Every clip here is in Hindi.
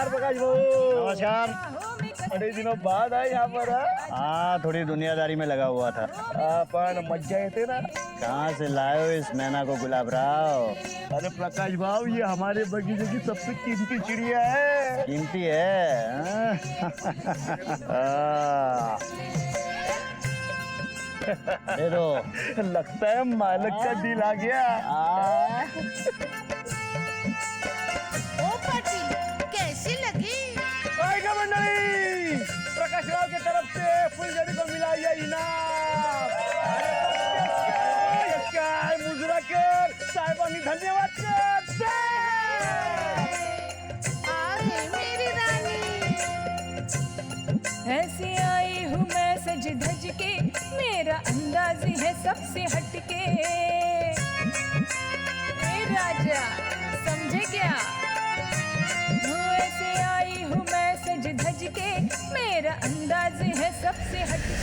नमस्कार प्रकाश भाऊ। नमस्कार। बड़े दिनों बाद आए यहाँ पर। हाँ, थोड़ी दुनियादारी में लगा हुआ था। पण मज्जा येते ना। कहाँ से लाए हो इस मैना को गुलाब राव? अरे प्रकाश भाव, ये हमारे बगीचे की सबसे कीमती चिड़िया है। कीमती है हाँ? दे दो। लगता है मालिक का दिल आ गया। ओ पाटिल, कैसी लगी? आएगा मंडली, प्रकाश राव की तरफ से फुलझड़ी को मिला ये इनाम। काय मुजरा कर साहेबांनी धन्यवाद कर। आहे मेरी रानी। ऐसी आई हूँ मैं सज धज के, मेरा अंदाज है सबसे हटके। ए राजा समझे क्या? ऐसे आई हूँ मैं सज धज के, मेरा अंदाज है सबसे हटके।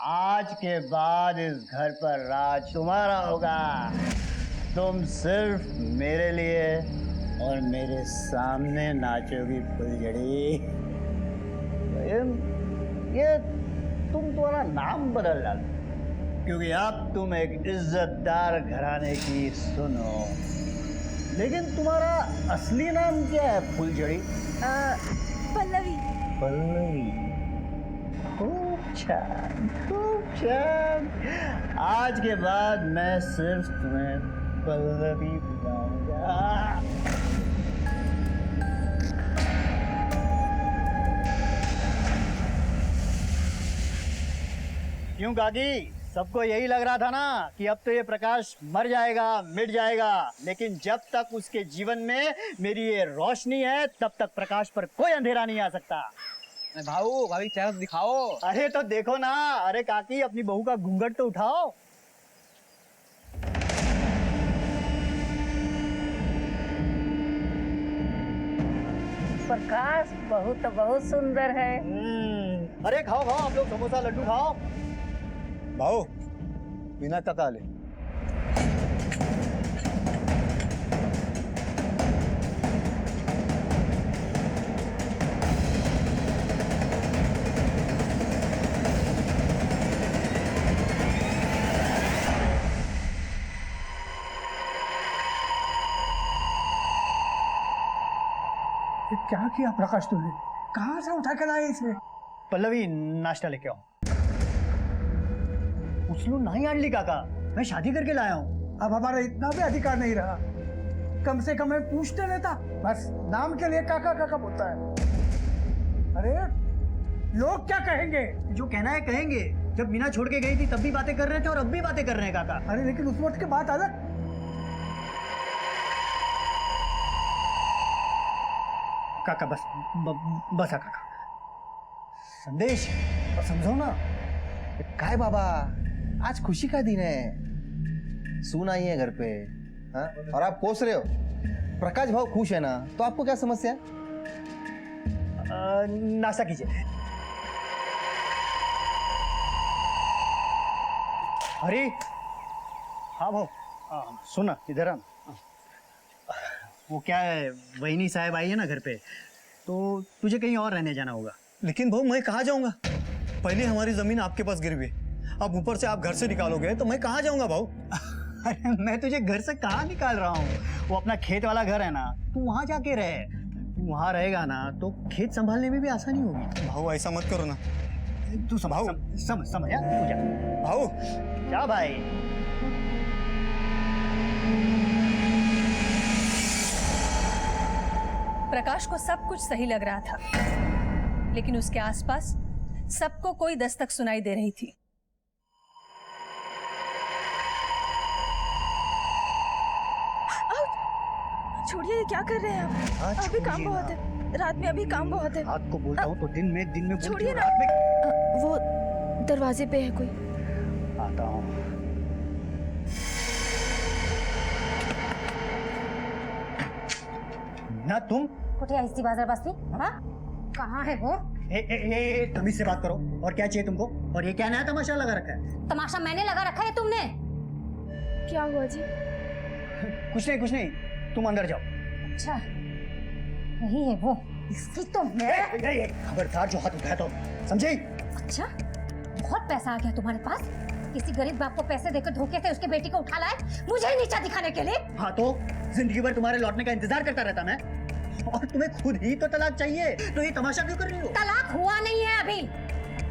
आज के बाद इस घर पर राज तुम्हारा होगा। तुम सिर्फ मेरे लिए और मेरे सामने नाचोगी फुलझड़ी। ये तुम तुम्हारा नाम बदल डालो, क्योंकि अब तुम एक इज्जतदार घराने की सुनो। लेकिन तुम्हारा असली नाम क्या है फुलझड़ी? पल्लवी। पल्लवी। खूब छान, खूब छान। आज के बाद मैं सिर्फ तुम्हें पल्लवी बुलाऊंगा। क्यों काकी, सबको यही लग रहा था ना कि अब तो ये प्रकाश मर जाएगा, मिट जाएगा। लेकिन जब तक उसके जीवन में मेरी ये रोशनी है, तब तक प्रकाश पर कोई अंधेरा नहीं आ सकता। भाऊ, भाभी चेहरा दिखाओ। अरे तो देखो ना। अरे काकी, अपनी बहू का घूंघट तो उठाओ। प्रकाश बहुत सुंदर है। अरे खाओ खाओ, आप लोग समोसा लड्डू खाओ। भाऊ, बिना तका ले। क्या किया प्रकाश तूने? कहाँ से उठा के लाए इसे? पल्लवी, नाश्ता लेके आओ। उछलू नहीं आणली काका, मैं शादी करके लाया हूँ। अब हमारा इतना भी अधिकार नहीं रहा। कम से कम मैं पूछते रहता। बस नाम के लिए काका काका बोलता है। अरे लोग क्या कहेंगे? जो कहना है कहेंगे। जब मीना छोड़ के गई थी तब भी बातें कर रहे थे और अब भी बातें कर रहे हैं काका। अरे लेकिन उस वक्त की बात अलग। काका बस बसा काका। संदेश और समझो ना। काय बाबा, आज खुशी का दिन है। सून आई है घर पे। हाँ? और आप कोस रहे हो। प्रकाश भाव खुश है ना, तो आपको क्या समस्या है? नाश्ता कीजिए। अरे हाँ भाऊ, सुना इधर आ। वो क्या है, वहीनी साहब आई है ना घर पे, तो तुझे कहीं और रहने जाना होगा। लेकिन भाऊ, मैं कहाँ जाऊंगा? पहले हमारी जमीन आपके पास गिर हुई, अब ऊपर से आप घर से निकालोगे तो मैं कहाँ जाऊंगा भाऊ? अरे मैं तुझे घर से कहाँ निकाल रहा हूँ? वो अपना खेत वाला घर है ना, तू वहाँ जाके रहे। तू वहाँ रहेगा ना तो खेत संभालने में भी आसानी होगी। भाऊ ऐसा मत करो ना। तू समझ समझ यार, तू जा। भाऊ जा भाई। प्रकाश को सब कुछ सही लग रहा था, लेकिन उसके आसपास सबको कोई दस्तक सुनाई दे रही थी। छोड़िए, ये क्या कर रहे हैं आप? अभी काम बहुत है, रात में अभी काम बहुत है। रात को बोलता हूँ तो दिन में बोलती हूँ, छोड़िए ना। रात में वो दरवाजे पे है कोई। आता हूँ। ना तुम कुठे आहेस ती बाजार बसती? हाँ? कहाँ है वो? तमीज से बात करो। और क्या चाहिए तुमको? और ये क्या नया तमाशा लगा रखा है? तमाशा मैंने लगा रखा है, तुमने? क्या हुआ जी? कुछ नहीं, तुम अंदर जाओ। अच्छा, यही है वो। इसकी तो मैं। खबरदार जो हाथ उठाया तो, समझी? अच्छा, बहुत पैसा आ गया तुम्हारे पास? किसी गरीब बाप को पैसे देकर धोखे से उसके बेटी को उठा लाए, मुझे नीचा दिखाने के लिए? हाँ तो जिंदगी भर तुम्हारे लौटने का इंतजार करता रहता मैं। और तुम्हें खुद ही तो तलाक चाहिए, तो ये तमाशा क्यों कर रही हो? तलाक हुआ नहीं है अभी।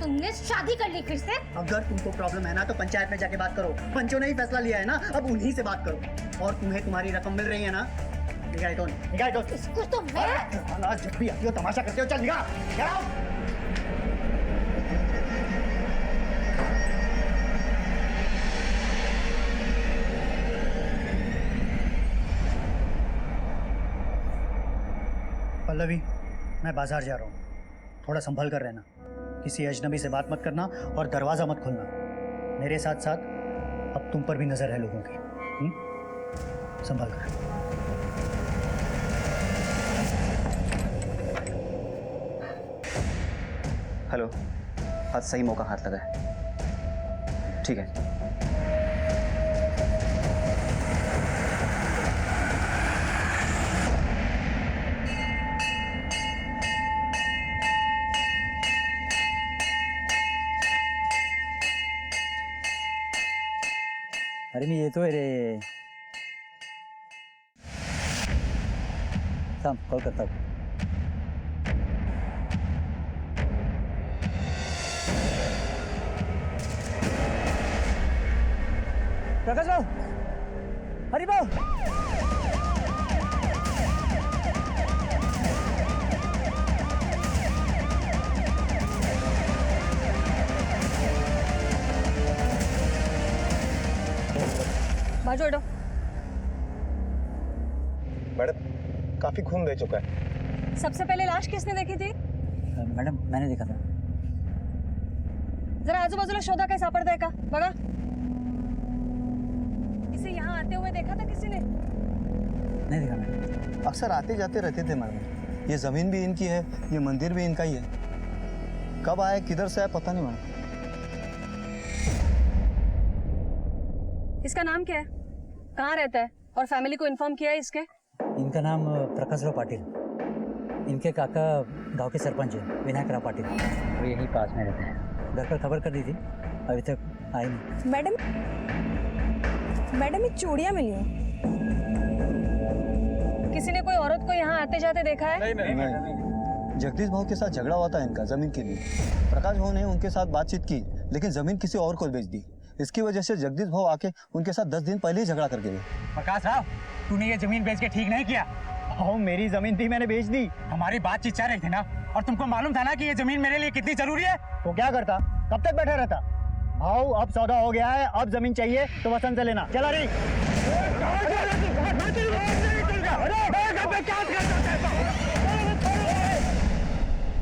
तुमने शादी कर ली फिर से? अगर तुमको प्रॉब्लम है ना तो पंचायत में जाके बात करो। पंचों ने ही फैसला लिया है ना, अब उन्हीं से बात करो। और तुम्हें तुम्हारी रकम मिल रही है ना? निगाह दो। इसको तो मैं। जब भी आती हो तमाशा करते हो, चल निगाह। पल्लवी, मैं बाजार जा रहा हूँ, थोड़ा संभल कर रहना। किसी अजनबी से बात मत करना और दरवाजा मत खोलना। मेरे साथ साथ अब तुम पर भी नजर है लोगों की। संभल कर। हेलो, आज सही मौका हाथ लगा है। ठीक है। अरे मी येतोय रे. थांब, कॉल करता. प्रकाश भाऊ, हरी भाऊ. बाजू हटो. मैडम, काफी खून बह चुका है। सबसे पहले लाश किसने देखी थी? मैडम, मैंने देखा था. जरा आजूबाजूला शोधा, काही सापडतंय का बघा. इसे यहाँ आते हुए देखा था किसी ने? नहीं देखा मैडम. अक्सर आते जाते रहते थे मैडम. ये जमीन भी इनकी है, ये मंदिर भी इनका ही है. कब आए, किधर से आए, पता नहीं मैडम. इसका नाम क्या है, कहाँ रहता है और फैमिली को इन्फॉर्म किया है इसके? इनका नाम प्रकाशराव पाटिल. इनके काका गांव के सरपंच हैं, विनायकराव पाटिल. वो यहीं पास में रहते हैं. घर पर खबर कर दी थी, अभी तक आई नहीं. मैडम ये चूड़ियाँ मिली हैं. किसी ने कोई औरत को यहाँ आते जाते देखा है? नहीं. जगदीश भाव के साथ झगड़ा हुआ था इनका जमीन के लिए. प्रकाश भाव ने उनके साथ बातचीत की, लेकिन जमीन किसी और को बेच दी. इसकी वजह से जगदीश भाव आके उनके साथ 10 दिन पहले ही झगड़ा करके गए. प्रकाश राव, तूने ये जमीन बेच के ठीक नहीं किया. हाँ, मेरी जमीन थी, मैंने बेच दी. हमारी बातचीत चल रही थी ना, और तुमको मालूम था ना कि ये जमीन मेरे लिए कितनी जरूरी है. तो क्या करता, कब तक बैठा रहता? भाव अब सौदा हो गया है, अब जमीन चाहिए तो वसंत से लेना. चला रही.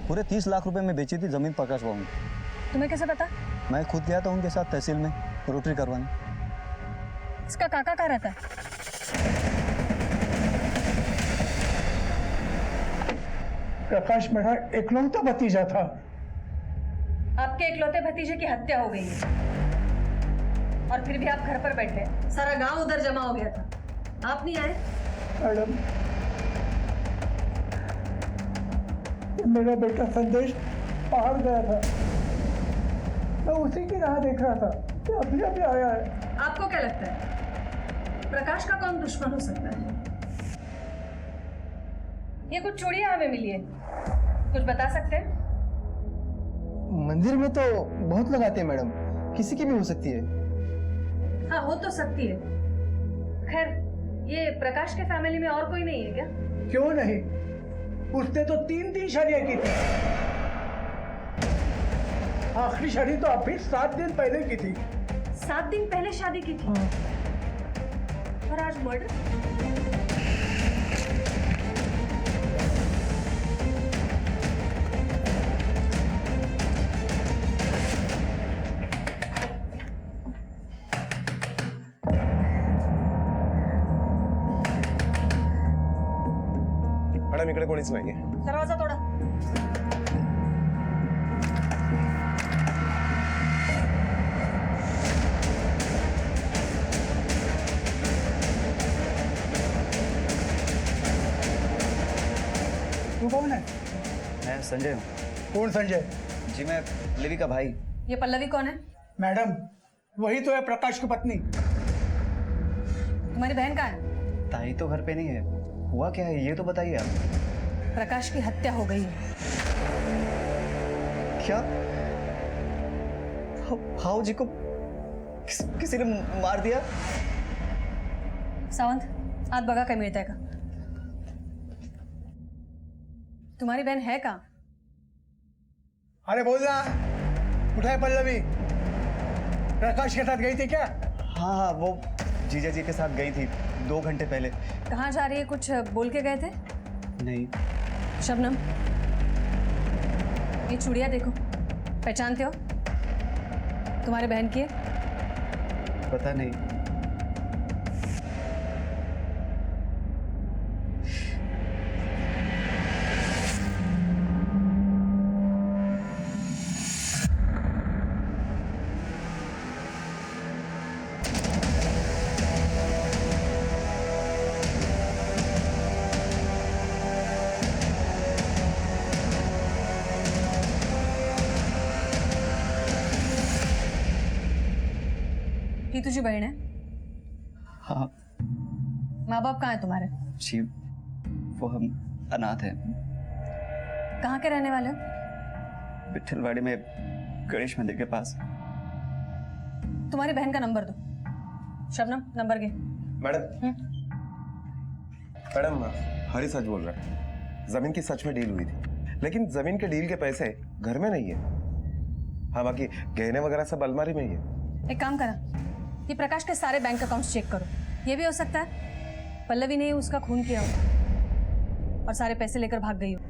पूरे 30 लाख रुपए में बेची थी जमीन प्रकाश भाव ने. तुम्हें कैसे पता? मैं खुद गया था उनके साथ तहसील में रोटरी करवाने. इसका काका कहाँ रहता है? प्रकाश मेरा इकलौता भतीजा था. आपके इकलौते भतीजे की हत्या हो गई है और फिर भी आप घर पर बैठे. सारा गांव उधर जमा हो गया था, आप नहीं आए? मैडम, मेरा बेटा संदेश बाहर गया था, मैं उसी की राह देख रहा था कि अभी अभी आया है. आपको क्या लगता है प्रकाश का कौन दुश्मन हो सकता है? ये कुछ चूड़ियां हमें मिली है, कुछ बता सकते हैं? मंदिर में तो बहुत लगाते हैं मैडम, किसी की भी हो सकती है. हाँ, हो तो सकती है. खैर, ये प्रकाश के फैमिली में और कोई नहीं है क्या? क्यों नहीं, उसने तो 3 शादियां की थी. आखिरी शादी तो अभी 7 दिन पहले की थी। 7 दिन पहले शादी की थी और आज मर्डर। मॅडम इकडे कोणीच नाहीये. दरवाजा तोड़ा। तू कौन है? मैं संजय हूँ कौन संजय? जी, मैं लिवी का भाई। ये पल्लवी कौन है? मैडम वही तो है प्रकाश की पत्नी। तुम्हारी बहन कहाँ है? ताई तो घर पे नहीं है। हुआ क्या है ये तो बताइए आप। प्रकाश की हत्या हो गई है। क्या? भाऊ जी को किसी ने मार दिया? सावंत आत बघा काय मिळतंय का? तुम्हारी बहन है कहाँ? अरे बोल ना, उठाए पल्लवी। प्रकाश के साथ गई थी क्या? हाँ, वो जीजा जी के साथ गई थी 2 घंटे पहले। कहाँ जा रही है, कुछ बोल के गए थे? नहीं। शबनम, ये चूड़ियाँ देखो, पहचानते हो? तुम्हारे बहन की है? पता नहीं। ये तुझी बहन है? हाँ माँ बाप कहाँ है तुम्हारे? जी, वो हम अनाथ हैं। कहाँ के रहने वाले हो? विठलवाड़ी में गणेश मंदिर के पास। तुम्हारी बहन का नंबर दो। शबनम नंबर के। मैडम मैडम हरी सच बोल रहा है। जमीन की सच में डील हुई थी, लेकिन जमीन के डील के पैसे घर में नहीं है। हाँ, बाकी गहने वगैरह सब अलमारी में ही है। एक काम करा, ये प्रकाश के सारे बैंक अकाउंट्स चेक करो। ये भी हो सकता है पल्लवी ने उसका खून किया हो और सारे पैसे लेकर भाग गई हो।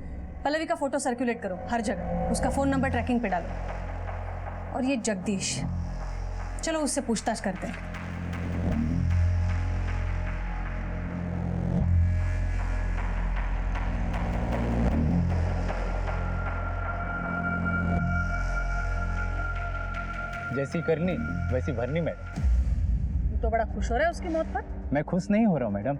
पल्लवी का फोटो सर्कुलेट करो हर जगह, उसका फोन नंबर ट्रैकिंग पे डालो। और ये जगदीश, चलो उससे पूछताछ करते हैं। जैसी करनी वैसी भरनी मैडम। तो बड़ा खुश हो रहा है उसकी मौत पर? मैं खुश नहीं हो रहा हूँ मैडम,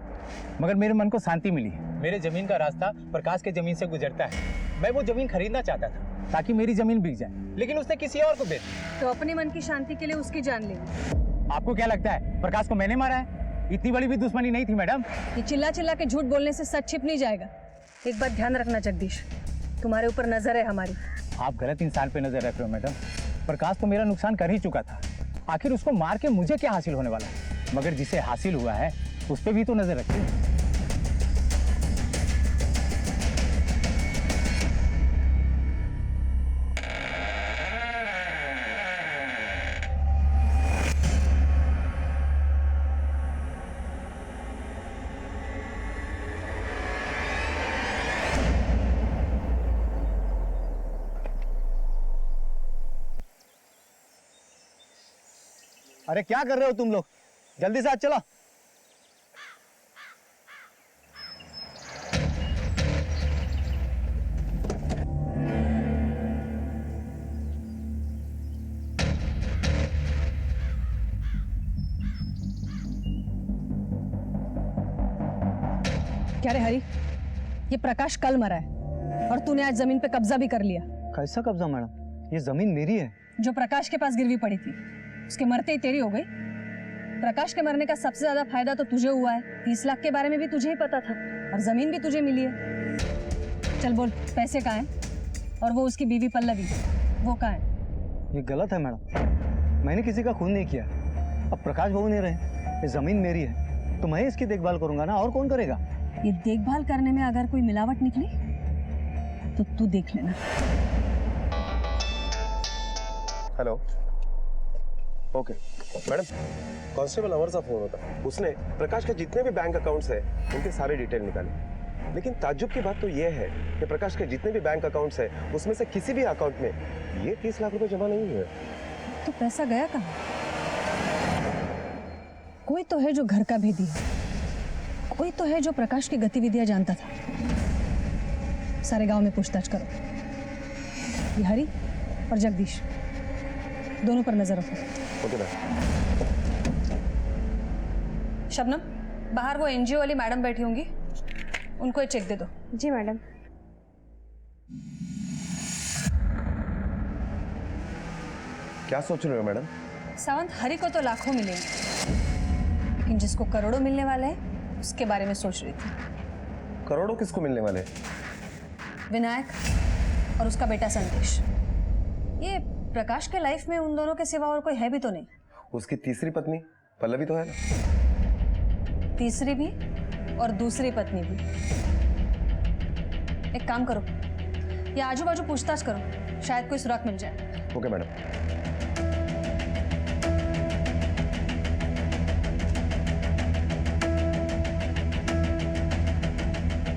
मगर मेरे मन को शांति मिली है। मेरे जमीन का रास्ता प्रकाश के जमीन से गुजरता है। मैं वो जमीन खरीदना चाहता था ताकि मेरी जमीन बिक जाए, लेकिन उसने किसी और को बेच दी। तो अपने मन की शांति के लिए उसकी जान ली। आपको क्या लगता है प्रकाश को मैंने मारा है? इतनी बड़ी भी दुश्मनी नहीं थी मैडम। ये चिल्ला चिल्ला के झूठ बोलने से सच छिप नहीं जाएगा। एक बात ध्यान रखना जगदीश, तुम्हारे ऊपर नजर है हमारी। आप गलत इंसान पे नजर रख रहे हो मैडम। प्रकाश तो मेरा नुकसान कर ही चुका था, आखिर उसको मार के मुझे क्या हासिल होने वाला है? मगर जिसे हासिल हुआ है उस पर भी तो नजर रखिए। अरे क्या कर रहे हो तुम लोग? जल्दी से आज चलो। क्या रे हरी, ये प्रकाश कल मरा है और तूने आज जमीन पे कब्जा भी कर लिया। कैसा कब्जा मैडम? ये जमीन मेरी है। जो प्रकाश के पास गिरवी पड़ी थी उसके मरते ही तेरी हो गई। प्रकाश के मरने का सबसे ज्यादा फायदा तो तुझे हुआ है। 30 लाख के बारे में भी तुझे ही पता था और जमीन भी तुझे मिली है। चल बोल, पैसे कहाँ हैं? और वो उसकी बीवी पल्लवी, वो कहाँ है? ये गलत है मैडम, मैंने किसी का खून नहीं किया। अब प्रकाश बहू नहीं रहे, ये जमीन मेरी है तो मैं इसकी देखभाल करूंगा ना, और कौन करेगा? ये देखभाल करने में अगर कोई मिलावट निकली तो तू देख लेना। हेलो। ओके मैडम, कांस्टेबल अमर का फोन होता। उसने प्रकाश के जितने भी बैंक अकाउंट्स हैं उनके सारे डिटेल निकाले, लेकिन ताज्जुब की बात तो ये है कि प्रकाश के जितने भी बैंक अकाउंट्स हैं उसमें से किसी भी अकाउंट में ये 30 लाख रुपए जमा नहीं हुए। तो पैसा गया कहाँ? कोई तो है जो घर का भेदी है, कोई तो है जो प्रकाश की गतिविधियां जानता था। सारे गांव में पूछताछ करो। ये हरी और जगदीश दोनों पर नजर रखो। Okay ma'am. शबनम, बाहर वो एनजीओ वाली मैडम बैठी होंगी, उनको ये चेक दे दो। जी मैडम। क्या सोच रहे हो मैडम? सावंत, हरी को तो लाखों मिलेंगे, लेकिन जिसको करोड़ों मिलने वाले हैं उसके बारे में सोच रही थी। करोड़ों किसको मिलने वाले? विनायक और उसका बेटा संदेश। ये प्रकाश के लाइफ में उन दोनों के सिवा और कोई है भी तो नहीं। उसकी तीसरी पत्नी पल्लवी तो है ना? तीसरी भी और दूसरी पत्नी भी। एक काम करो, ये आजू बाजू पूछताछ करो, शायद कोई सुराग मिल जाए। Okay madam.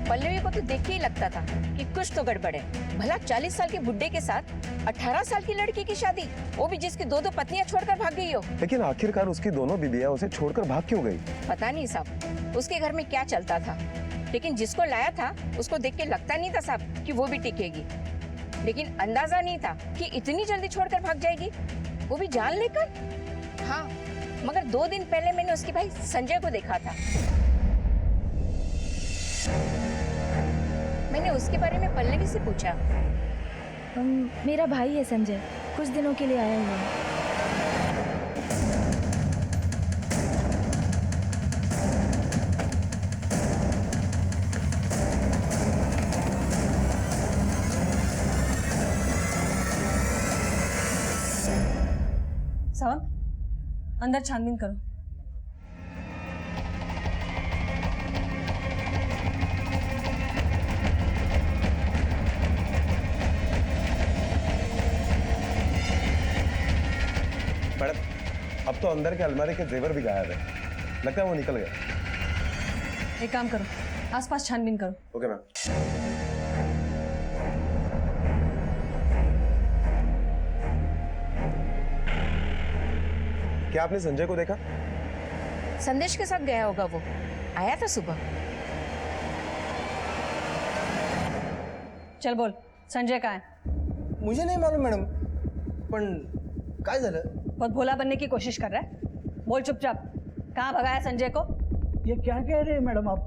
पल्लवी को तो देख के ही लगता था कि कुछ तो गड़बड़ है। भला 40 साल के बुड्ढे के साथ 18 साल की लड़की की शादी, वो भी जिसकी दो पत्नियां छोड़कर भाग गई हो। लेकिन आखिरकार उसकी दोनों बीबियां उसे छोड़कर भाग क्यों गई? पता नहीं साहब, उसके घर में क्या चलता था, लेकिन जिसको लाया था उसको देख के लगता नहीं था साहब कि वो भी टिकेगी, लेकिन अंदाजा नहीं था कि इतनी जल्दी छोड़कर भाग जाएगी, वो भी जान लेकर। हाँ, मगर 2 दिन पहले मैंने उसके भाई संजय को देखा था। मैंने उसके बारे में पल्लवी से पूछा। मेरा भाई है संजय, कुछ दिनों के लिए आया हुआ है। सावंत, अंदर छानबीन करो। मैडम, अब तो अंदर के अलमारी के जेवर भी गायब है, लगता है वो निकल गया। एक काम करो, आसपास छानबीन करो। Okay ma'am. क्या आपने संजय को देखा? संदेश के साथ गया होगा, वो आया था सुबह। चल बोल, संजय कहाँ है? मुझे नहीं मालूम मैडम, पण काय झालं? बहुत भोला बनने की कोशिश कर रहा है। बोल चुपचाप, कहाँ भगाया संजय को? ये क्या कह रहे हैं मैडम आप?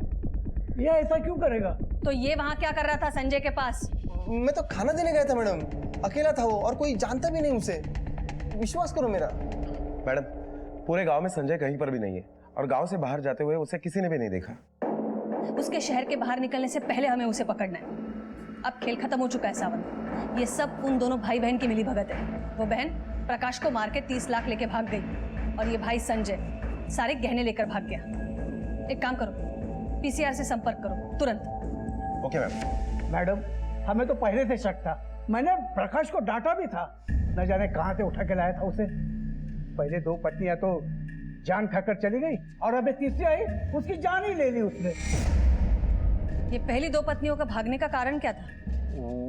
ये ऐसा क्यों करेगा? तो ये वहाँ क्या कर रहा था संजय के पास? मैं तो खाना देने गया था मैडम, अकेला था वो और कोई जानता भी नहीं उसे, विश्वास करो मेरा। मैडम, पूरे गांव में संजय कहीं पर भी नहीं है और गांव से बाहर जाते हुए उसे किसी ने भी नहीं देखा। उसके शहर के बाहर निकलने से पहले हमें उसे पकड़ना है। अब खेल खत्म हो चुका है सावंत, ये सब उन दोनों भाई बहन की मिली भगत है। वो बहन प्रकाश को मार के 30 लाख लेके भाग गई और ये भाई संजय सारे गहने लेकर भाग गया। एक काम करो, पीसीआर से संपर्क करो तुरंत। Okay ma'am. मैडम, हमें तो पहले से शक था, मैंने प्रकाश को डांटा भी था, न जाने कहां से उठा के लाया था उसे। पहले 2 पत्नियां तो जान खाकर चली गई और अब तीसरी आई, उसकी जान ही ले ली उसने। ये पहली 2 पत्नियों का भागने का कारण क्या था?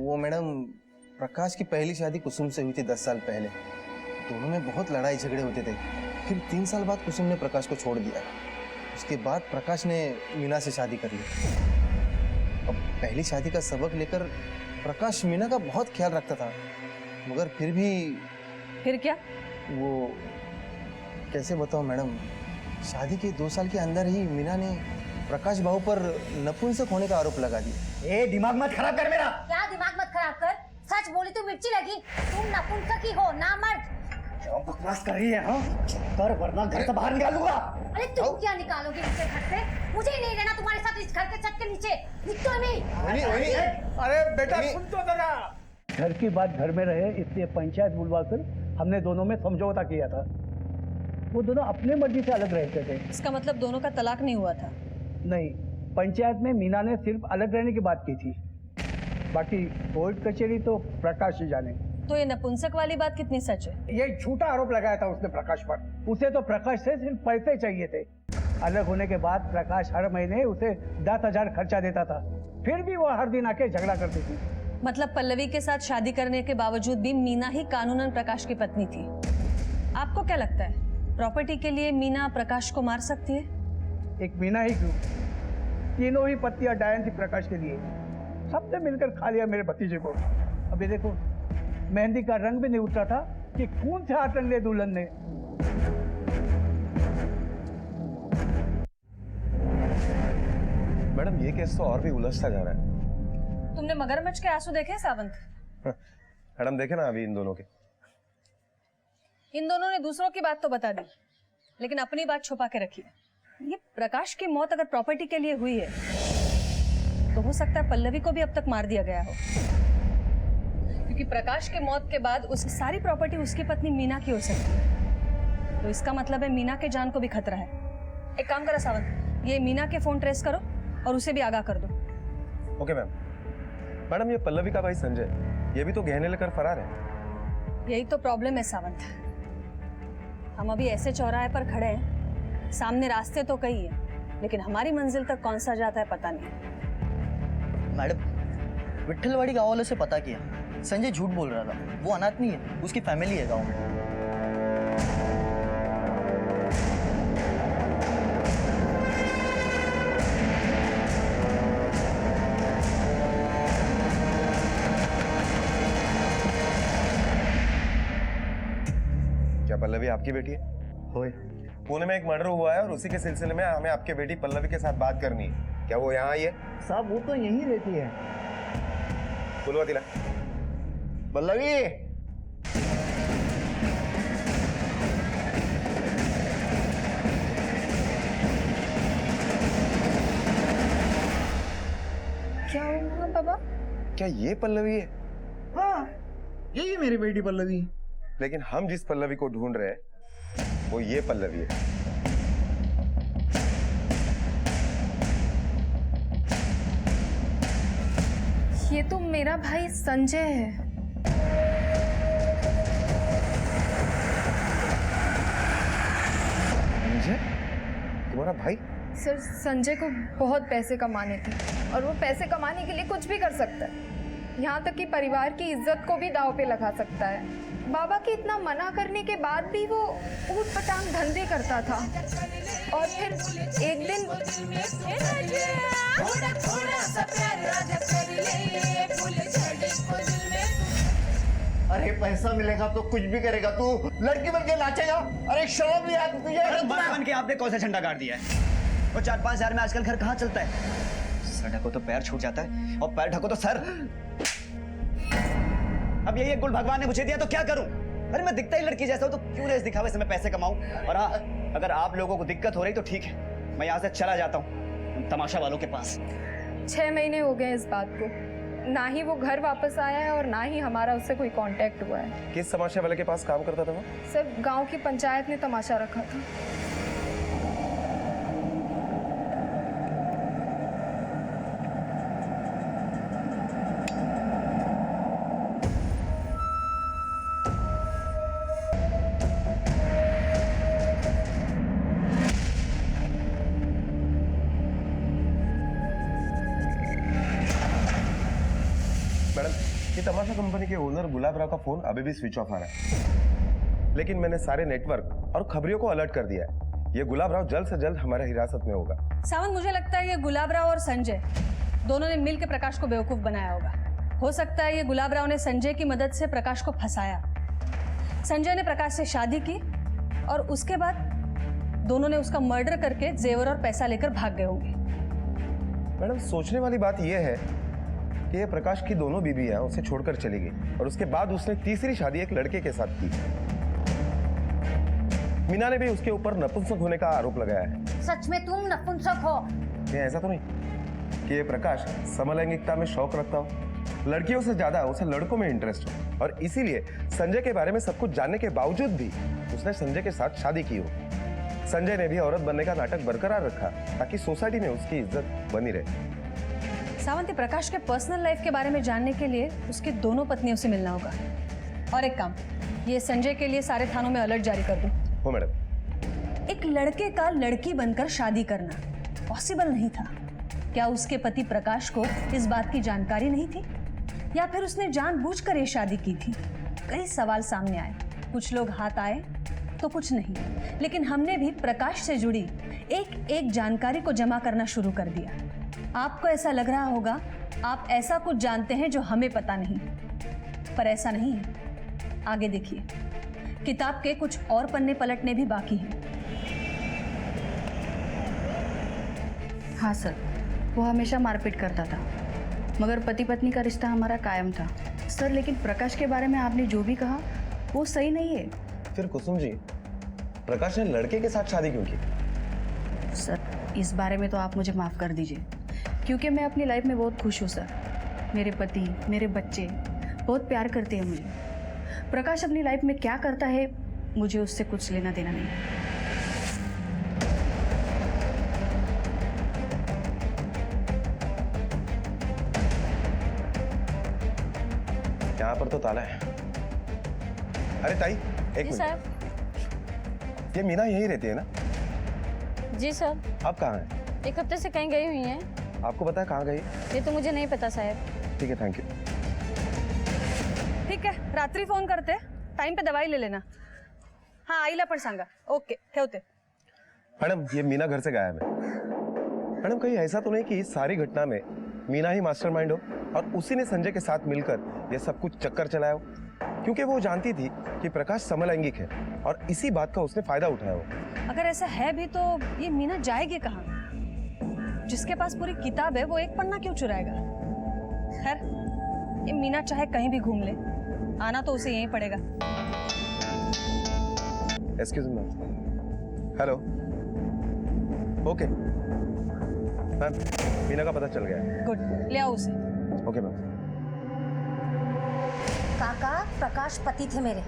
वो मैडम, प्रकाश की पहली शादी कुसुम से हुई थी 10 साल पहले। दोनों में बहुत लड़ाई झगड़े होते थे। फिर 3 साल बाद कुसुम ने प्रकाश को छोड़ दिया। उसके बाद प्रकाश ने मीना से शादी कर ली। अब पहली शादी का सबक लेकर प्रकाश मीना का बहुत ख्याल रखता था, मगर फिर भी। फिर क्या? वो कैसे बताऊं मैडम, शादी के 2 साल के अंदर ही मीना ने प्रकाश भाऊ पर नपुंसक होने का आरोप लगा दिया। ए, दिमाग मत खराब कर मेरा। क्या दिमाग मत खराब कर, सच बोली तो मिर्ची लगी। तुम नपुंसक ही हो, ना मर्द। क्यों बकवास कर रही है? हाँ, कर वरना घर से बाहर निकालूंगा। अरे तुम क्या निकालोगे मुझे घर से? मुझे ही नहीं रहना तुम्हारे साथ इस घर के छत के नीचे। निकलो नहीं। अरे बेटा सुन तो जरा, घर की बात घर में रहे, इसलिए पंचायत बुलवाकर हमने दोनों में समझौता किया था। वो दोनों अपने मर्जी से अलग रहते थे। इसका मतलब दोनों का तलाक नहीं हुआ था? नहीं, पंचायत में मीना ने सिर्फ अलग रहने की बात की थी, बाकी कोर्ट कचहरी तो प्रकाश ही जाने। तो ये नपुंसक वाली बात कितनी सच है? ये झूठा आरोप लगाया था उसने प्रकाश पर। उसे तो प्रकाश से सिर्फ पैसे चाहिए थे। अलग होने के बाद प्रकाश हर महीने उसे 10,000 खर्चा देता था, फिर भी वो हर दिन आके झगड़ा करती थी। मतलब पल्लवी के साथ शादी करने के बावजूद भी मीना ही कानूनन प्रकाश की पत्नी थी। आपको क्या लगता है प्रॉपर्टी के लिए मीना प्रकाश को मार सकती है? एक मीना ही क्यों, तीनों ही पत्नियां डायन थी प्रकाश के लिए। सबने मिलकर खा लिया मेरे भतीजे को। अभी देखो, मेहंदी का रंग भी नहीं उतरा था कि खून से हाथ रंग ले दुल्हन ने। मैडम ये केस तो और भी उलझता जा रहा है। तुमने मगरमच्छ के आंसू देखे सावंत? मैडम देखे ना अभी इन दोनों के। इन दोनों ने दूसरों की बात तो बता दी, लेकिन अपनी बात छुपा के रखी है। ये प्रकाश की मौत अगर प्रॉपर्टी के लिए हुई है तो हो सकता है पल्लवी को भी अब तक मार दिया गया हो, क्योंकि प्रकाश के मौत के बाद उसकी सारी प्रॉपर्टी उसकी पत्नी मीना की हो सकती है। तो इसका मतलब है मीना के जान को भी खतरा है। एक काम करो सावंत, ये मीना के फोन ट्रेस करो और उसे भी आगाह कर दो। Okay ma'am. मैडम ये पल्लवी का भाई संजय, ये भी तो गहने लेकर फरार है। यही तो प्रॉब्लम है सावंत। हम अभी ऐसे चौराहे पर खड़े हैं, सामने रास्ते तो कई हैं, लेकिन हमारी मंजिल तक कौन सा जाता है पता नहीं। मैडम, विट्ठलवाड़ी गांव वालों से पता किया, संजय झूठ बोल रहा था। वो अनाथ नहीं है, उसकी फैमिली है गांव में। क्या पल्लवी आपकी बेटी है? होए। पुणे में एक मर्डर हुआ है और उसी के सिलसिले में हमें आपके बेटी पल्लवी के साथ बात करनी है। क्या वो यहाँ आई है? साहब वो तो यहीं रहती है। बुलवा दिला। पल्लवी, क्या हुआ बाबा? क्या ये पल्लवी है? हाँ यही मेरी बेटी पल्लवी। लेकिन हम जिस पल्लवी को ढूंढ रहे हैं वो ये पल्लवी है। ये तो मेरा भाई संजय है। संजय? तुम्हारा भाई? सर, संजय को बहुत पैसे कमाने थे और वो पैसे कमाने के लिए कुछ भी कर सकता है, यहाँ तक कि परिवार की इज्जत को भी दांव पे लगा सकता है। बाबा के इतना मना करने के बाद भी वो ऊट-पटांग धंधे करता था और फिर एक दिन अरे पैसा मिलेगा तो कुछ भी करेगा तू, लड़की बन के नाचेगा। अरे शर्म नहीं आती तुझे? बन के आपने कौन सा झंडा गाड़ दिया है? और 4-5 हजार में आजकल घर कहाँ चलता है? सर ढको तो पैर छूट जाता है और पैर ढको तो सर। अब यही एक गुल भगवान ने मुझे दिया तो क्या करूं? अरे मैं दिखता ही लड़की जैसा हूं तो क्यों ना इस दिखावे से मैं पैसे कमाऊं? और हाँ, अगर आप लोगों को दिक्कत हो रही तो ठीक है, मैं यहाँ से चला जाता हूँ तमाशा वालों के पास। 6 महीने हो गए इस बात को, ना ही वो घर वापस आया है और ना ही हमारा उससे कोई कांटेक्ट हुआ है। किस तमाशे वाले के पास काम करता था वो? सर, गांव की पंचायत ने तमाशा रखा था। तमाशा कंपनी के ओनर गुलाब राव का फोन अभी भी स्विच ऑफ आ रहा है, लेकिन मैंने सारे नेटवर्क और खबरियों को अलर्ट कर दिया है। ये गुलाब राव जल्द से जल्द हमारे हिरासत में होगा। सावंत, मुझे लगता है ये गुलाब राव और संजय दोनों ने मिलकर प्रकाश को बेवकूफ बनाया होगा। हो सकता है ये गुलाब राव ने संजय की मदद से प्रकाश को फंसाया। संजय ने प्रकाश से शादी की और उसके बाद दोनों ने उसका मर्डर करके जेवर और पैसा लेकर भाग गए होंगे। मैडम, सोचने वाली बात यह है कि ये प्रकाश की दोनों बीबियां उसे छोड़कर चली गई और उसके बाद उसने तीसरी शादी एक लड़के के साथ की। मीना ने भी उसके ऊपर नपुंसक होने का आरोप लगाया है। सच में तुम नपुंसक हो? ये ऐसा तो नहीं कि ये प्रकाश समलैंगिकता में शौक रखता हो, लड़कियों से ज्यादा उसे लड़कों में इंटरेस्ट हो और इसीलिए संजय के बारे में सब कुछ जानने के बावजूद भी उसने संजय के साथ शादी की हो। संजय ने भी औरत बनने का नाटक बरकरार रखा ताकि सोसाइटी में उसकी इज्जत बनी रहे। सावंत, प्रकाश के पर्सनल लाइफ के बारे में जानने के लिए उसकी दोनों पत्नियों से मिलना होगा। और एक काम, ये संजय के लिए सारे थानों में अलर्ट जारी कर दो। हो मैडम। एक लड़के का लड़की बनकर शादी करना पॉसिबल नहीं था। क्या उसके पति प्रकाश को इस बात की जानकारी नहीं थी, या फिर उसने जानबूझकर ये शादी की थी? कई सवाल सामने आए, कुछ लोग हाथ आए तो कुछ नहीं, लेकिन हमने भी प्रकाश से जुड़ी एक एक जानकारी को जमा करना शुरू कर दिया। आपको ऐसा लग रहा होगा आप ऐसा कुछ जानते हैं जो हमें पता नहीं, पर ऐसा नहीं है। आगे देखिए, किताब के कुछ और पन्ने पलटने भी बाकी हैं। हाँ सर, वो हमेशा मारपीट करता था, मगर पति पत्नी का रिश्ता हमारा कायम था। सर लेकिन प्रकाश के बारे में आपने जो भी कहा वो सही नहीं है। फिर कुसुम जी, प्रकाश ने लड़के के साथ शादी क्यों की? सर इस बारे में तो आप मुझे माफ़ कर दीजिए, क्योंकि मैं अपनी लाइफ में बहुत खुश हूँ सर। मेरे पति, मेरे बच्चे बहुत प्यार करते हैं मुझे। प्रकाश अपनी लाइफ में क्या करता है मुझे उससे कुछ लेना देना नहीं है। यहाँ पर तो ताला है। अरे ताई, एक मिनट। ये मीना यहीं रहती है ना? जी सर। आप कहाँ हैं? एक हफ्ते से कहीं गई हुई हैं। आपको पता है कहाँ गई? ये तो मुझे नहीं पता साहब। ठीक है, थैंक यू। ठीक है, रात्री फोन करते, टाइम पे दवाई ले लेना। हाँ आईला पण सांगा। ओके, ठेवते। मैडम, ये मीना घर से गायब है। मैडम, कहीं ऐसा तो नहीं कि इस सारी घटना में मीना ही मास्टरमाइंड हो और उसी ने संजय के साथ मिलकर ये सब कुछ चक्कर चलाया हो? क्योंकि वो जानती थी कि प्रकाश समलैंगिक है और इसी बात का उसने फायदा उठाया हो। अगर ऐसा है भी तो ये मीना जाएगी कहाँ? जिसके पास पूरी किताब है वो एक पन्ना क्यों चुराएगा? खैर, ये मीना चाहे कहीं भी घूम ले, आना तो उसे यहीं पड़ेगा। Excuse me. Hello. Okay ma'am, Meena का पता चल गया है। गुड, ले आओ उसे। Okay ma'am. काका, प्रकाश पति थे मेरे,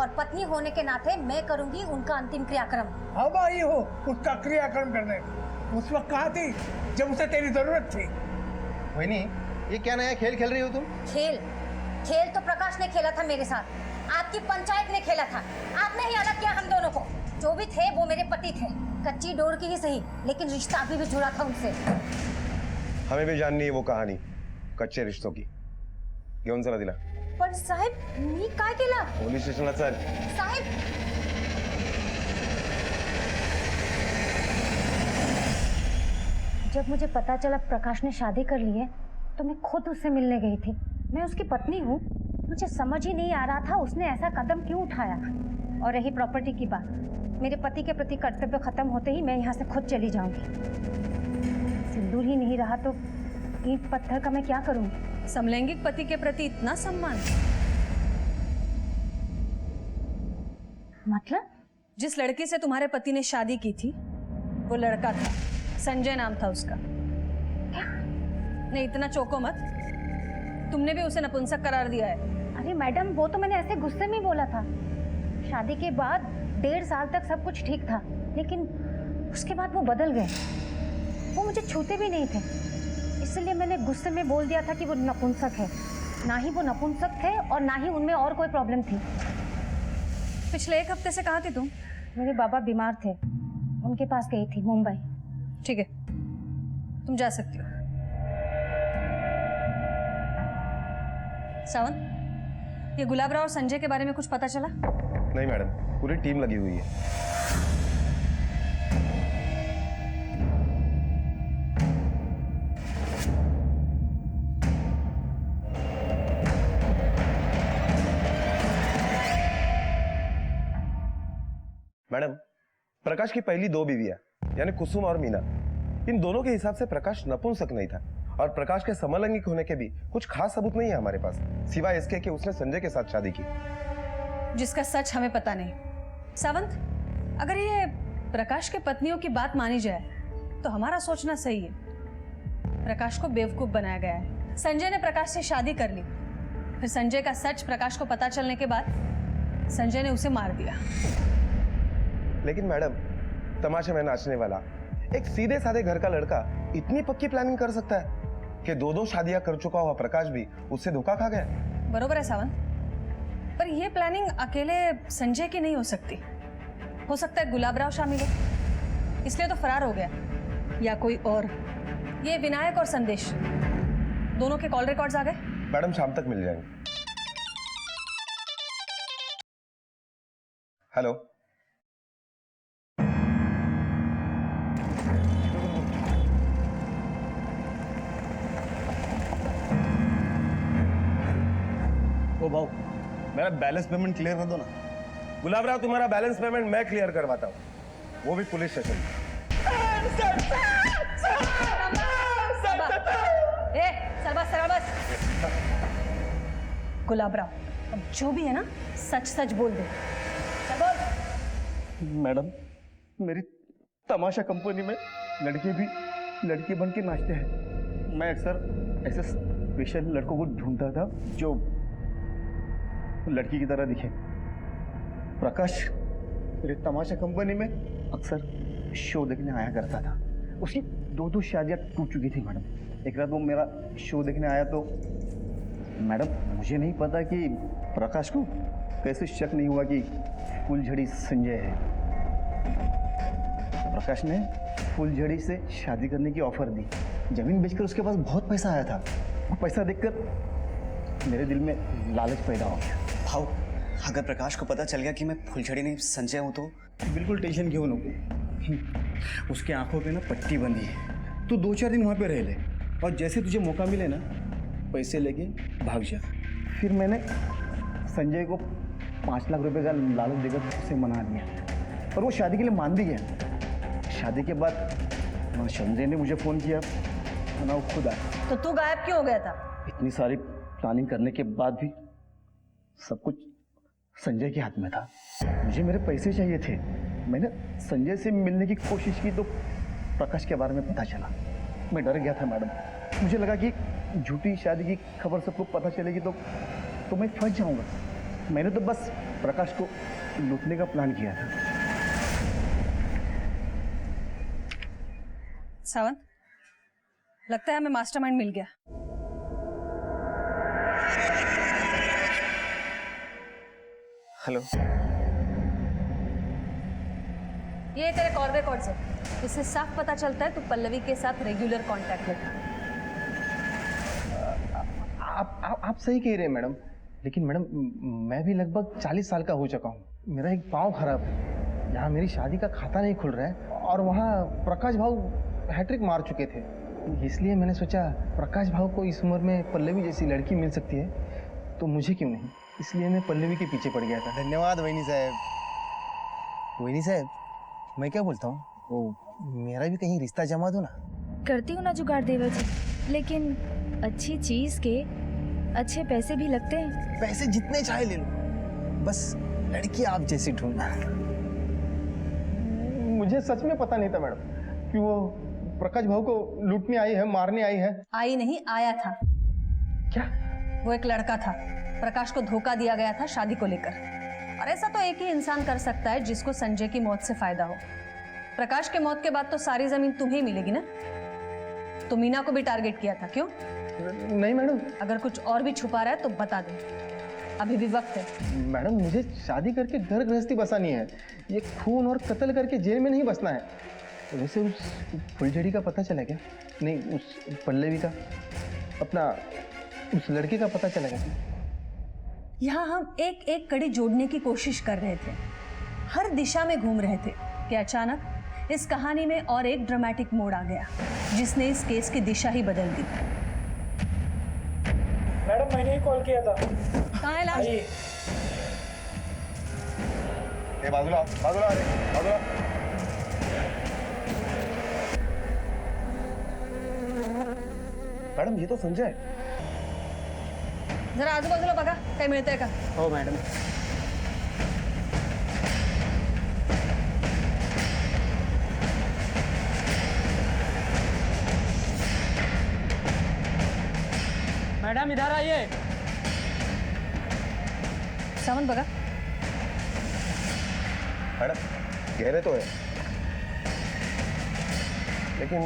और पत्नी होने के नाते मैं करूंगी उनका अंतिम क्रियाक्रम। अब आई हो उसका क्रियाक्रम करने। उस वक्त कहाँ थी जब उसे तेरी जरूरत थी? वही, ये क्या नया खेल खेल रही हो तुम? खेल तो प्रकाश ने खेला था मेरे साथ, आपकी पंचायत ने खेला था। आपने ही अलग किया हम दोनों को। जो भी थे वो मेरे पति थे, कच्ची डोर की ही सही, लेकिन रिश्ता अभी भी जुड़ा था उनसे। हमें भी जाननी है वो कहानी कच्चे रिश्तों की। घेऊन चला दिला। पण साहेब, मी काय केलं? पोलीस स्टेशनला चल। साहेब, जब मुझे पता चला प्रकाश ने शादी कर ली है तो मैं खुद उससे मिलने गई थी। मैं उसकी पत्नी हूँ, मुझे समझ ही नहीं आ रहा था उसने ऐसा कदम क्यों उठाया। और रही प्रॉपर्टी की बात, मेरे पति के प्रति कर्तव्य खत्म होते ही मैं यहाँ से खुद चली जाऊंगी। सिंदूर ही नहीं रहा तो ईंट पत्थर का मैं क्या करूंगी? समलैंगिक पति के प्रति इतना सम्मान? मतलब? जिस लड़की से तुम्हारे पति ने शादी की थी वो लड़का था, संजय नाम था उसका। नहीं, इतना चौंको मत, तुमने भी उसे नपुंसक करार दिया है। अरे मैडम, वो तो मैंने ऐसे गुस्से में बोला था। शादी के बाद 1.5 साल तक सब कुछ ठीक था, लेकिन उसके बाद वो बदल गए। वो मुझे छूते भी नहीं थे, इसलिए मैंने गुस्से में बोल दिया था कि वो नपुंसक है। ना ही वो नपुंसक थे और ना ही उनमें और कोई प्रॉब्लम थी। पिछले 1 हफ्ते से कहाँ थी तुम? मेरे बाबा बीमार थे, उनके पास गई थी, मुंबई। ठीक है, तुम जा सकती हो। सावंत, ये गुलाबराव और संजय के बारे में कुछ पता चला? नहीं मैडम, पूरी टीम लगी हुई है। मैडम, प्रकाश की पहली 2 बीवियां यानी कुसुम और मीना, इन दोनों के हिसाब से प्रकाश नपुंसक नहीं था और प्रकाश के समलैंगिक होने के भी कुछ खास सबूत नहीं है हमारे पास, सिवाय इसके कि उसने संजय के साथ शादी की, जिसका सच हमें पता नहीं। सावंत, अगर ये प्रकाश के पत्नियों की बात मानी जाए तो हमारा सोचना सही है। प्रकाश को बेवकूफ बनाया गया है। संजय ने प्रकाश से शादी कर ली, फिर संजय का सच प्रकाश को पता चलने के बाद संजय ने उसे मार दिया। लेकिन मैडम, तमाशे में नाचने वाला एक सीधे साधे घर का लड़का इतनी पक्की प्लानिंग कर सकता है कि 2 शादियां कर चुका हुआ प्रकाश भी उससे धोखा खा गया। बरोबर है सावंत, पर ये प्लानिंग अकेले संजय की नहीं हो सकती। हो सकता है गुलाबराव शामिल हो, इसलिए तो फरार हो गया, या कोई और। ये विनायक और संदेश दोनों के कॉल रिकॉर्ड्स आ गए? मैडम शाम तक मिल जाएंगे। हेलो, ओ भाऊ, मेरा बैलेंस पेमेंट क्लियर कर दो ना। गुलाबराव तुम्हारा बैलेंस पेमेंट मैं क्लियर करवाता हूँ, वो भी पुलिस स्टेशन में। सरबस गुलाबराव, अब जो भी है ना सच सच बोल दे। चल बोल। मैडम, मेरी तमाशा कंपनी में लड़के भी लड़की बन के नाचते हैं। मैं अक्सर ऐसे स्पेशल लड़कों को ढूंढता था जो लड़की की तरह दिखे। प्रकाश मेरी तमाशा कंपनी में अक्सर शो देखने आया करता था। उसकी 2 शादियां टूट चुकी थी मैडम। एक रात वो मेरा शो देखने आया तो मैडम मुझे नहीं पता कि प्रकाश को कैसे शक नहीं हुआ कि फुलझड़ी संजय है। प्रकाश ने फुलझड़ी से शादी करने की ऑफर दी। जमीन बेचकर उसके पास बहुत पैसा आया था। वो पैसा देखकर मेरे दिल में लालच पैदा हो गया। भाव, अगर प्रकाश को पता चल गया कि मैं फुलझड़ी नहीं संजय हूँ तो? बिल्कुल टेंशन क्यों नको। उसके आंखों पे ना पट्टी बंधी है। तू 2-4 दिन वहाँ पे रह ले और जैसे तुझे मौका मिले ना पैसे लेके भाग जा। फिर मैंने संजय को 5 लाख रुपए का लालच देकर उसे मना दिया और वो शादी के लिए मान भी गया। शादी के बाद ना संजय ने मुझे फ़ोन किया ना वो खुद आया। तो तू गायब क्यों हो गया था? इतनी सारी प्लानिंग करने के बाद भी सब कुछ संजय के हाथ में था। मुझे मेरे पैसे चाहिए थे। मैंने संजय से मिलने की कोशिश की तो प्रकाश के बारे में पता चला। मैं डर गया था मैडम। मुझे लगा कि झूठी शादी की खबर सबको पता चलेगी तो मैं फंस जाऊंगा। मैंने तो बस प्रकाश को लूटने का प्लान किया था। सावन, लगता है हमें मास्टरमाइंड मिल गया। हेलो, ये तेरे कॉल रिकॉर्ड्स है। इससे साफ पता चलता है तू पल्लवी के साथ रेगुलर कांटेक्ट में था। आप सही कह रहे हैं मैडम, लेकिन मैडम मैं भी लगभग 40 साल का हो चुका हूँ। मेरा एक पाँव खराब है। यहाँ मेरी शादी का खाता नहीं खुल रहा है और वहाँ प्रकाश भाव हैट्रिक मार चुके थे। इसलिए मैंने सोचा प्रकाश भाव को इस उम्र में पल्लवी जैसी लड़की मिल सकती है तो मुझे क्यों नहीं। इसलिए मैं पल्लवी के पीछे पड़ गया था। धन्यवाद वैनी साहब। वैनी साहब, मैं क्या बोलता हूँ, वो मेरा भी कहीं रिश्ता जमा दो ना। करती हूँ ना जुगाड़ देवर जी, लेकिन अच्छी चीज के अच्छे पैसे भी लगते हैं। पैसे जितने चाहे ले लो, बस लड़की आप जैसी ढूंढना। मुझे सच में पता नहीं था मैडम कि वो प्रकाश भाव को लूटने आई है, मारने आई है। आई नहीं, आया था। क्या? वो एक लड़का था। प्रकाश को धोखा दिया गया था शादी को लेकर। और ऐसा तो एक ही इंसान कर सकता है जिसको संजय की मौत से फायदा हो। प्रकाश के मौत के बाद तो सारी जमीन तुम्हें ही मिलेगी ना। तो मीना को भी टारगेट किया था, क्यों? नहीं मैडम। अगर कुछ और भी छुपा रहा है तो बता दे, अभी भी वक्त है। मैडम मुझे शादी करके घर गृहस्थी बसानी है। ये खून और कत्ल करके जेल में नहीं बसना है। वैसे उस फुलझड़ी का पता चला क्या? नहीं, उस पल्लवी का, अपना उस लड़के का पता चला क्या? यहाँ हम एक एक कड़ी जोड़ने की कोशिश कर रहे थे, हर दिशा में घूम रहे थे कि अचानक इस कहानी में और एक ड्रामेटिक मोड़ आ गया जिसने इस केस की दिशा ही बदल दी। मैडम मैंने ही कॉल किया था। कहाँ है लाश? बाजूला बाजूला बाजूला। मैडम ये तो संजय है। जरा आजूबाजूला बघा, काही मिळतंय का? हो मैडम। मैडम इधर आइए। सावन बघा। मैडम गहरे तो है, लेकिन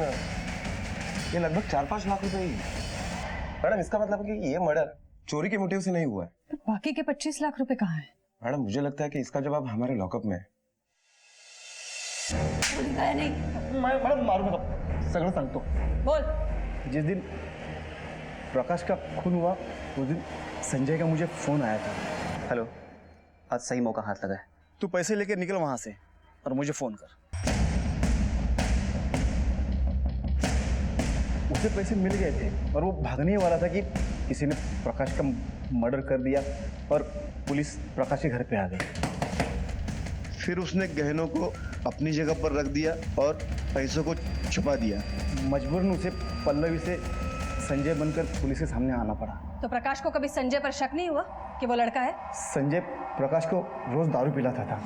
ये लगभग 4-5 लाख रुपए ही है। मैडम इसका मतलब कि ये मर्डर चोरी के मोटिव से नहीं हुआ है। तो बाकी के 25 लाख रुपए कहाँ हैं? मैडम मुझे लगता है कि इसका जवाब हमारे लॉकअप में है। मैडम मारू नका, सगळं सांगतो। बोल। जिस दिन प्रकाश का खून हुआ उस दिन संजय का मुझे फोन आया था। हेलो, आज सही मौका हाथ लगा है। तू पैसे लेकर निकल वहां से और मुझे फोन कर। उसे पैसे मिल गए थे और वो भागने वाला था कि किसी ने प्रकाश का मर्डर कर दिया और पुलिस प्रकाश के घर पे आ गई। फिर उसने गहनों को अपनी जगह पर रख दिया और पैसों को छुपा दिया। मजबूरन उसे पल्लवी से संजय बनकर पुलिस के सामने आना पड़ा। तो प्रकाश को कभी संजय पर शक नहीं हुआ कि वो लड़का है? संजय प्रकाश को रोज दारू पिलाता था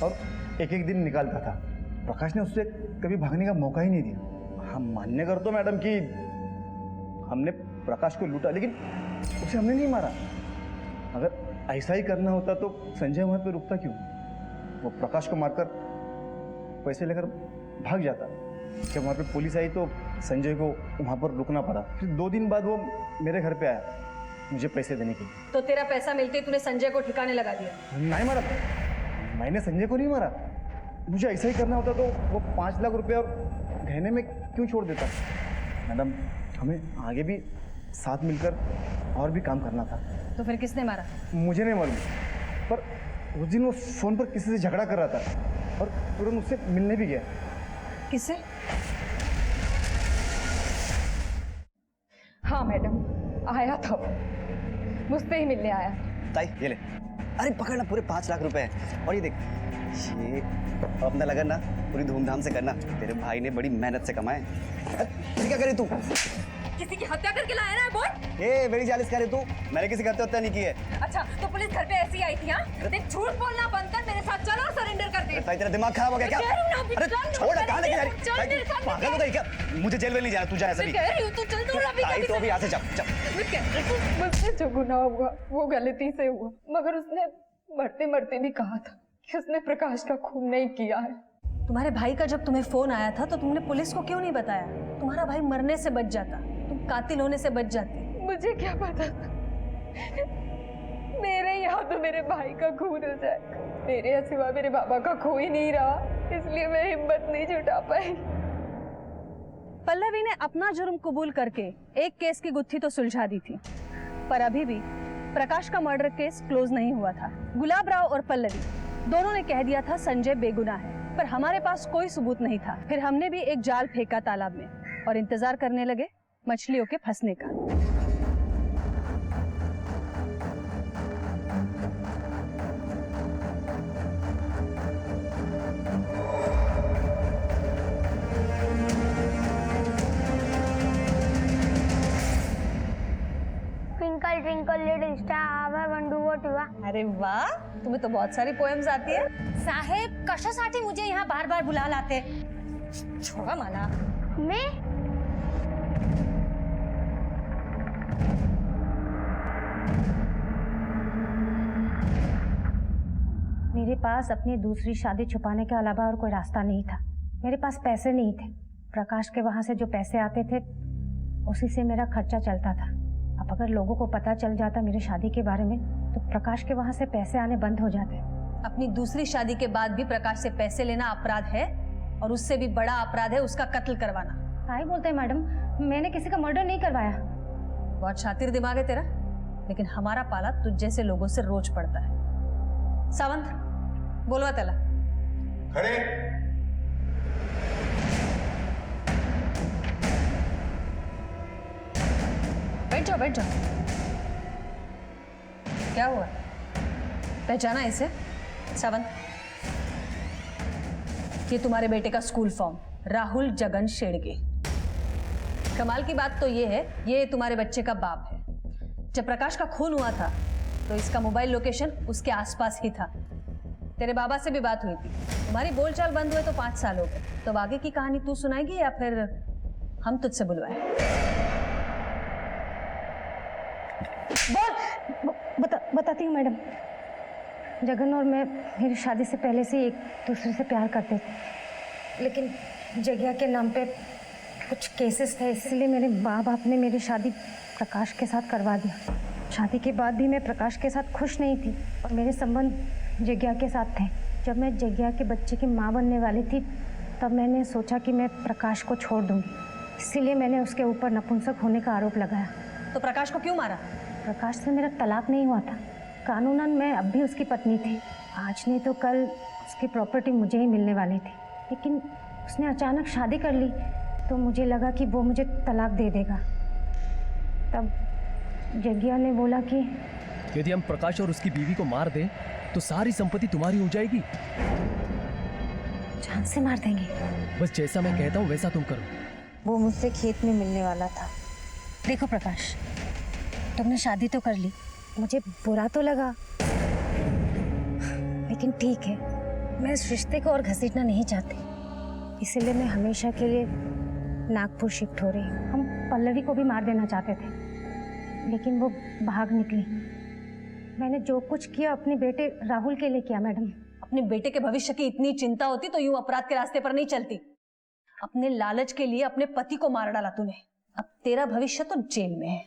और एक एक दिन निकालता था। प्रकाश ने उससे कभी भागने का मौका ही नहीं दिया। हम मान्य करते हो मैडम कि हमने प्रकाश को लूटा, लेकिन उसे हमने नहीं मारा। अगर ऐसा ही करना होता तो संजय वहां पे रुकता क्यों? वो प्रकाश को मारकर पैसे लेकर भाग जाता। जब वहाँ पे पुलिस आई तो संजय को वहाँ पर रुकना पड़ा। फिर 2 दिन बाद वो मेरे घर पे आया मुझे पैसे देने के लिए। तो तेरा पैसा मिलते ही तूने संजय को ठिकाने लगा दिया? नहीं मारा, मैंने संजय को नहीं मारा। मुझे ऐसा ही करना होता तो वो 5 लाख रुपए और गहने में क्यों छोड़ देता? मैडम हमें आगे भी साथ मिलकर और भी काम करना था। तो फिर किसने मारा? मुझे नहीं मालूम, पर उस दिन वो फोन पर किसी से झगड़ा कर रहा था और तुरंत उससे मिलने भी गया। किससे? हाँ मैडम, आया था वो, मुझसे ही मिलने आया। ताई ये ले। अरे पकड़ना, पूरे 5 लाख रुपए हैं। और ये देख, ये अपना लगन ना पूरी धूमधाम से करना। तेरे भाई ने बड़ी मेहनत से कमाए। अरे क्या करे तू? किसी की हत्या करके लाया ना बोल? ए मेरी जालिस करे तू? मैंने किसी का हत्या नहीं की है। अच्छा तो पुलिस घर पे ऐसी आई थी? हाँ देख, झूठ बोलना बंद कर, मेरे साथ चलो और सरेंडर कर दे। ताई तेरा दिमाग खराब हो गया क्या? अरे छोड़, कहाँ लेके जा रही? पागल हो गई क्या? मुझे जेल में नहीं जाना, तू जा ऐसे भी। कह रही हूँ तू चल, दूर अभी। ताई तो अभी यहाँ से जा। मुझसे जो गुनाह हुआ वो गलती से हुआ, मगर उसने मरते मरते भी कहा था कि उसने प्रकाश का खून नहीं किया है। तुम्हारे भाई का जब तुम्हें फोन आया था तो तुमने पुलिस को क्यों नहीं बताया? तुम्हारा भाई मरने से बच जाता, तुम कातिल होने से बच जाती। मुझे क्या पता था मेरे यहाँ तो मेरे भाई का खून हो जाएगा। मेरे सिवा मेरे बाबा का कोई नहीं रहा, इसलिए मैं हिम्मत नहीं जुटा पाई। पल्लवी ने अपना जुर्म कबूल करके एक केस की गुत्थी तो सुलझा दी थी, पर अभी भी प्रकाश का मर्डर केस क्लोज नहीं हुआ था। गुलाब राव और पल्लवी दोनों ने कह दिया था संजय बेगुनाह है, पर हमारे पास कोई सबूत नहीं था। फिर हमने भी एक जाल फेंका तालाब में और इंतजार करने लगे मछलियों के फंसने का। Twinkle twinkle little star I want to go to. अरे वाह, तुम्हें तो बहुत सारी पोएम्स आती है। साहेब कशासाठी मुझे यहाँ बार बार बुला लाते? छोड़ा माला। मैं मेरे पास अपनी दूसरी शादी छुपाने के अलावा और कोई रास्ता नहीं था। मेरे पास पैसे नहीं थे। प्रकाश के वहां से जो पैसे आते थे उसी से मेरा खर्चा चलता था। अब अगर लोगों को पता चल जाता मेरी शादी के बारे में तो प्रकाश के वहां से पैसे आने बंद हो जाते। अपनी दूसरी शादी के बाद भी प्रकाश से पैसे लेना अपराध है और उससे भी बड़ा अपराध है उसका कत्ल करवाना। क्या बोलते हैं मैडम, मैंने किसी का मर्डर नहीं करवाया। बहुत शातिर दिमाग है तेरा, लेकिन हमारा पाला तुझ जैसे लोगों से रोज पड़ता है। सावंत बोलवा त्याला। खड़े। बैठ जाओ बैठ जाओ। क्या हुआ, पहचाना इसे? सावंत, ये तुम्हारे बेटे का स्कूल फॉर्म, राहुल जगन शेड़गे। कमाल की बात तो ये है, ये तुम्हारे बच्चे का बाप है। जब प्रकाश का खून हुआ था तो इसका मोबाइल लोकेशन उसके आसपास ही था। तेरे बाबा से भी बात हुई थी। तुम्हारी बोलचाल बंद हुए तो 5 साल हो गए। तो आगे की कहानी तू सुनाएगी या फिर हम तुझसे बुलवाए? बताती हूँ मैडम। जगन और मैं मेरी शादी से पहले से एक दूसरे से प्यार करते थे, लेकिन जगह के नाम पे कुछ केसेस थे, इसलिए मेरे माँ बाप ने मेरी शादी प्रकाश के साथ करवा दिया। शादी के बाद भी मैं प्रकाश के साथ खुश नहीं थी और मेरे संबंध जग्या के साथ थे। जब मैं जग्या के बच्चे की माँ बनने वाली थी तब मैंने सोचा कि मैं प्रकाश को छोड़ दूंगी, इसीलिए मैंने उसके ऊपर नपुंसक होने का आरोप लगाया। तो प्रकाश को क्यों मारा? प्रकाश से मेरा तलाक नहीं हुआ था, कानूनन मैं अब भी उसकी पत्नी थी। आज नहीं तो कल उसकी प्रॉपर्टी मुझे ही मिलने वाली थी, लेकिन उसने अचानक शादी कर ली तो मुझे लगा कि वो मुझे तलाक दे देगा। तब जग्या ने बोला कि यदि हम प्रकाश और उसकी बीवी को मार दें तो सारी संपत्ति तुम्हारी हो जाएगी। जान से मार देंगे? बस जैसा मैं कहता हूँ वैसा तुम करो। वो मुझसे खेत में मिलने वाला था। देखो प्रकाश, तुमने शादी तो कर ली, मुझे बुरा तो लगा, लेकिन ठीक है, मैं इस रिश्ते को और घसीटना नहीं चाहती, इसलिए मैं हमेशा के लिए नागपुर शिफ्ट हो रही हूँ। हम पल्लवी को भी मार देना चाहते थे, लेकिन वो भाग निकली। मैंने जो कुछ किया अपने बेटे राहुल के लिए किया मैडम। अपने बेटे के भविष्य की इतनी चिंता होती तो यूं अपराध के रास्ते पर नहीं चलती। अपने लालच के लिए अपने पति को मार डाला तूने, अब तेरा भविष्य तो जेल में है।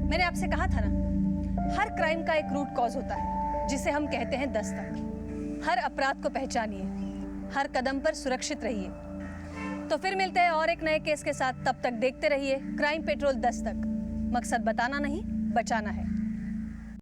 मैंने आपसे कहा था ना, हर क्राइम का एक रूट कॉज होता है जिसे हम कहते हैं दस्तक। हर अपराध को पहचानिए, हर कदम पर सुरक्षित रहिए। तो फिर मिलते हैं और एक नए केस के साथ। तब तक देखते रहिए क्राइम पेट्रोल दस्तक। मकसद बताना नहीं, बचाना है।